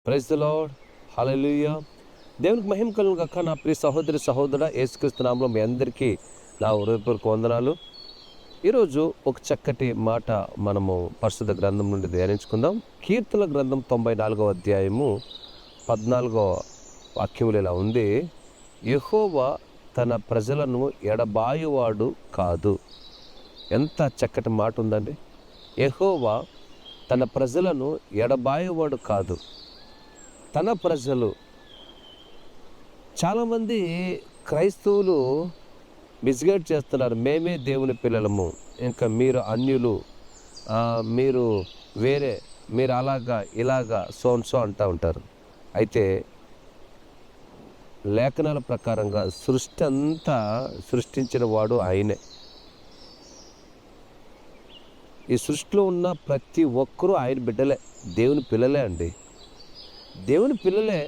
Praise the lord. హల్లెలూయా. దేవునికి మహిమ కలుగును గాక. నా ప్రియ సహోదరి సహోదరుడా, యేసుక్రీస్తు నామములో మీ అందరికీ నా హృదయపూర్వక వందనాలు. ఈరోజు ఒక చక్కటి మాట మనము పరిశుద్ధ గ్రంథం నుండి ధ్యానించుకుందాం. కీర్తనల గ్రంథం 94వ అధ్యాయము 14వ వాక్యములు ఇలా ఉంది: యెహోవా తన ప్రజలను ఎడబాయువాడు కాదు. ఎంత చక్కటి మాట ఉందండి. యెహోవా తన ప్రజలను ఎడబాయువాడు కాదు. తన ప్రజలు, చాలామంది క్రైస్తవులు మిస్గైడ్ చేస్తున్నారు. మేమే దేవుని పిల్లలము, ఇంకా మీరు అన్యులు, మీరు వేరే, మీరు అలాగా ఇలాగా సో అంటూ ఉంటారు. అయితే లేఖనాల ప్రకారంగా సృష్టి అంతా సృష్టించిన వాడు ఆయనే. ఈ సృష్టిలో ఉన్న ప్రతి ఒక్కరూ ఆయన బిడ్డలే, దేవుని పిల్లలే అండి. దేవుని పిల్లలే.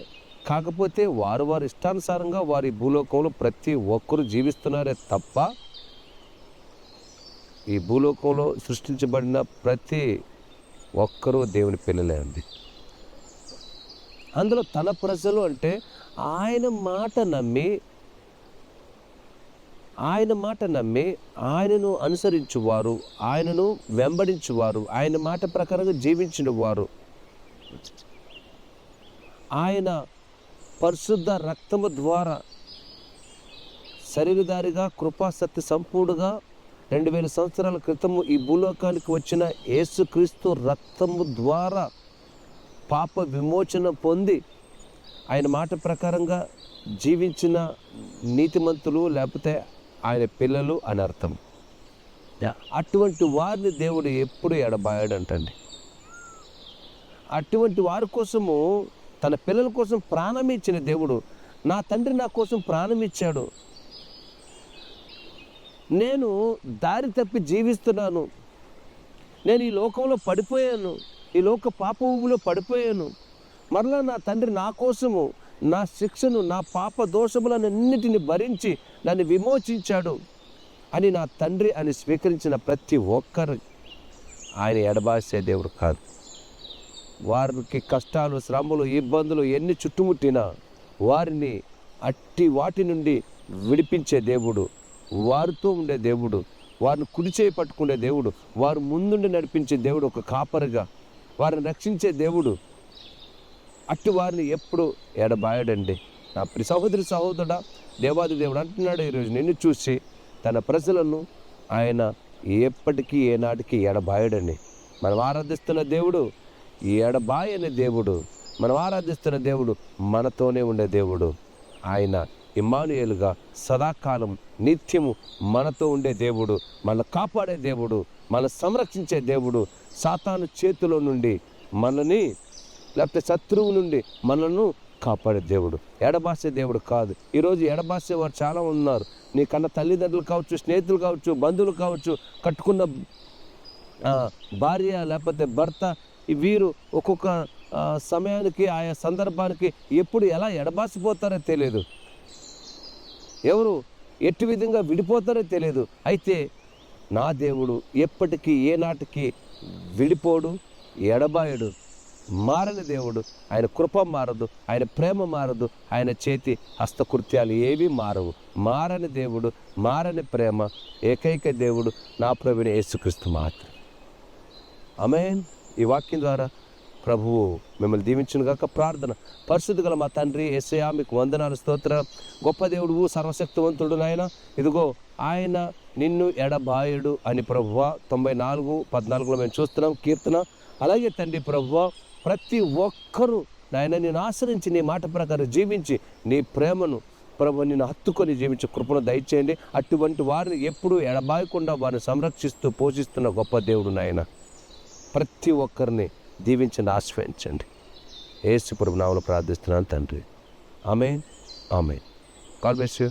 కాకపోతే వారు ఇష్టానుసారంగా వారి భూలోకంలో ప్రతి ఒక్కరు జీవిస్తున్నారే తప్ప, ఈ భూలోకంలో సృష్టించబడిన ప్రతి ఒక్కరూ దేవుని పిల్లలే అండి. అందులో తన ప్రజలు అంటే ఆయన మాట నమ్మి ఆయనను అనుసరించువారు, ఆయనను వెంబడించువారు, ఆయన మాట ప్రకారంగా జీవించిన వారు, ఆయన పరిశుద్ధ రక్తము ద్వారా శరీరధారిగా కృపాసత్య సంపూర్ణగా 2000 సంవత్సరాల క్రితము ఈ భూలోకానికి వచ్చిన యేసుక్రీస్తు రక్తము ద్వారా పాప విమోచన పొంది ఆయన మాట ప్రకారంగా జీవించిన నీతిమంతులు, లేకపోతే ఆయన పిల్లలు అని అర్థం. అటువంటి వారిని దేవుడు ఎప్పుడు ఎడబాయడంటండి. అటువంటి వారి కోసము, తన పిల్లల కోసం ప్రాణం ఇచ్చిన దేవుడు, నా తండ్రి నా కోసం ప్రాణం ఇచ్చాడు, నేను దారి తప్పి జీవిస్తున్నాను, నేను ఈ లోకంలో పడిపోయాను, ఈ లోక పాప ఊబిలో పడిపోయాను, మరలా నా తండ్రి నా కోసము నా శిక్షను, నా పాప దోషములన్నిటిని భరించి నన్ను విమోచించాడు అని నా తండ్రి అని స్వీకరించిన ప్రతి ఒక్కరు ఆయన ఎడబాసే దేవుడు కాదు. వారికి కష్టాలు, శ్రమలు, ఇబ్బందులు ఎన్ని చుట్టుముట్టినా వారిని అట్టి వాటి నుండి విడిపించే దేవుడు, వారితో ఉండే దేవుడు, వారిని కుడిచేయి పట్టుకునే దేవుడు, వారు ముందుండి నడిపించే దేవుడు, ఒక కాపరిగా వారిని రక్షించే దేవుడు. అట్టి వారిని ఎప్పుడు ఎడబాయడండి. నా ప్రియ సహోదరి సహోదరుడా, దేవాది దేవుడు అంటున్నాడు ఈరోజు నిన్ను చూసి, తన ప్రజలను ఆయన ఎప్పటికీ ఏనాటికి ఎడబాయడండి. మనం ఆరాధిస్తున్న దేవుడు ఎడబాయని దేవుడు. మనం ఆరాధిస్తున్న దేవుడు మనతోనే ఉండే దేవుడు. ఆయన ఇమ్మానుయేలుగా సదాకాలం నిత్యము మనతో ఉండే దేవుడు, మన కాపాడే దేవుడు, మన సంరక్షించే దేవుడు, సాతాను చేతిలో నుండి మనని, లేకపోతే శత్రువు నుండి మనను కాపాడే దేవుడు, ఎడబాసే దేవుడు కాదు. ఈరోజు ఎడబాసే వారు చాలా ఉన్నారు. నీ కన్నా తల్లిదండ్రులు కావచ్చు, స్నేహితులు కావచ్చు, బంధువులు కావచ్చు, కట్టుకున్న భార్య లేకపోతే భర్త, వీరు ఒక్కొక్క సమయానికి, ఆయా సందర్భానికి ఎప్పుడు ఎలా ఎడబాసిపోతారో తెలియదు, ఎవరు ఎట్టి విధంగా విడిపోతారో తెలియదు. అయితే నా దేవుడు ఎప్పటికీ ఏనాటికి విడిపోడు, ఎడబాయడు, మారని దేవుడు. ఆయన కృప మారదు, ఆయన ప్రేమ మారదు, ఆయన చేతి హస్తకృత్యాలు ఏవి మారవు. మారని దేవుడు, మారని ప్రేమ, ఏకైక దేవుడు నా ప్రభువైన యేసుక్రీస్తు మాత్రం. ఆమేన్. ఈ వాక్యం ద్వారా ప్రభువు మిమ్మల్ని దీవించును గాక. ప్రార్థన. పరిశుద్ధ గల మా తండ్రి యేసయ్యా, మీకు వందనాలు, స్తోత్రం. గొప్ప దేవుడు, సర్వశక్తివంతుడు నాయన. ఇదిగో ఆయన నిన్ను ఎడబాయడు అని ప్రభువా 94:14 మేము చూస్తున్నాం కీర్తన. అలాగే తండ్రి ప్రభువా, ప్రతి ఒక్కరూ నాయన నిన్ను ఆశ్రయించి నీ మాట ప్రకారం జీవించి నీ ప్రేమను ప్రభు నిన్ను హత్తుకొని జీవించే కృపను దయచేయండి. అటువంటి వారిని ఎప్పుడూ ఎడబాయకుండా వారిని సంరక్షిస్తూ పోషిస్తున్న గొప్ప దేవుడు నాయన. ప్రతి ఒక్కరిని దీవించండి, ఆశ్రయించండి. యేసు ప్రభు నామములో ప్రార్థిస్తున్నాను తండ్రి. ఆమేన్. ఆమేన్. God bless you.